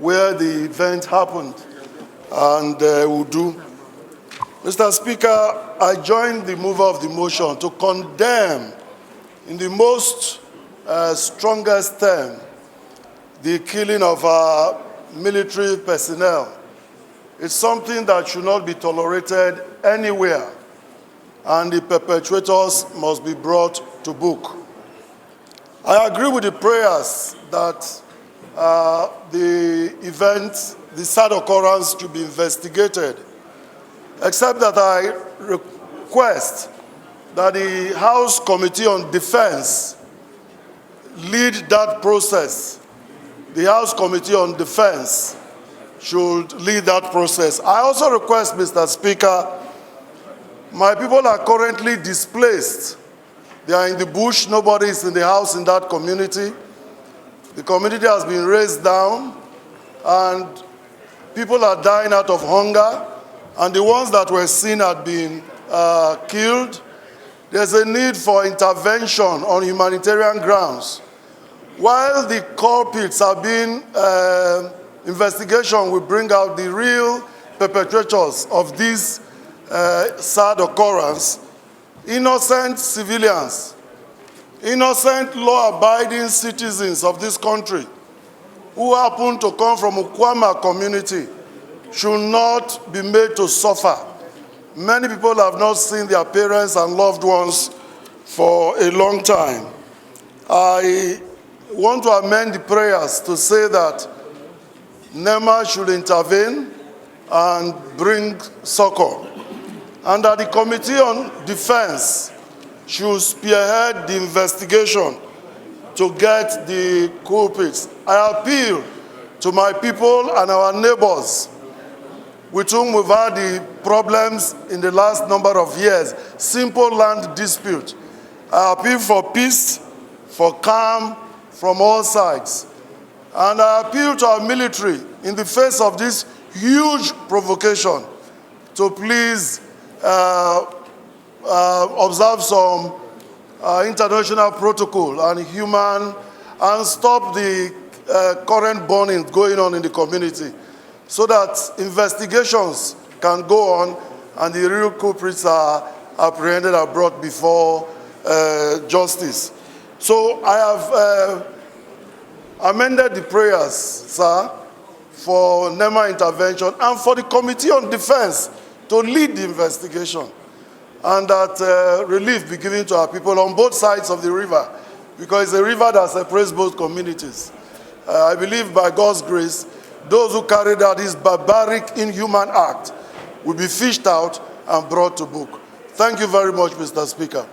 where the event happened, and will do. Mr. Speaker, I join the mover of the motion to condemn in the most strongest term the killing of our military personnel. It's something that should not be tolerated anywhere, and the perpetrators must be brought to book. I agree with the prayers that the event, the sad occurrence, to be investigated, except that I request that the House Committee on Defense lead that process. The House Committee on Defense should lead that process. I also request, Mr. Speaker, my people are currently displaced. They are in the bush. Nobody is in the house in that community. The community has been razed down, and people are dying out of hunger, and the ones that were seen had been killed. There's a need for intervention on humanitarian grounds. While the culprits are being, investigation will bring out the real perpetrators of this sad occurrence, innocent civilians, innocent law-abiding citizens of this country who happen to come from Okuama community should not be made to suffer. Many people have not seen their parents and loved ones for a long time. I want to amend the prayers to say that NEMA should intervene and bring succor, and that the Committee on Defense should spearhead the investigation to get the culprits. I appeal to my people and our neighbors with whom we've had the problems in the last number of years, simple land dispute. I appeal for peace, for calm from all sides. And I appeal to our military in the face of this huge provocation to please observe some international protocol and stop the current burning going on in the community, so that investigations can go on and the real culprits are apprehended and brought before justice. So I have amended the prayers, sir, for NEMA intervention and for the Committee on Defense to lead the investigation, and that relief be given to our people on both sides of the river, because it's a river that separates both communities. I believe by God's grace, those who carried out this barbaric, inhuman act will be fished out and brought to book. Thank you very much, Mr. Speaker.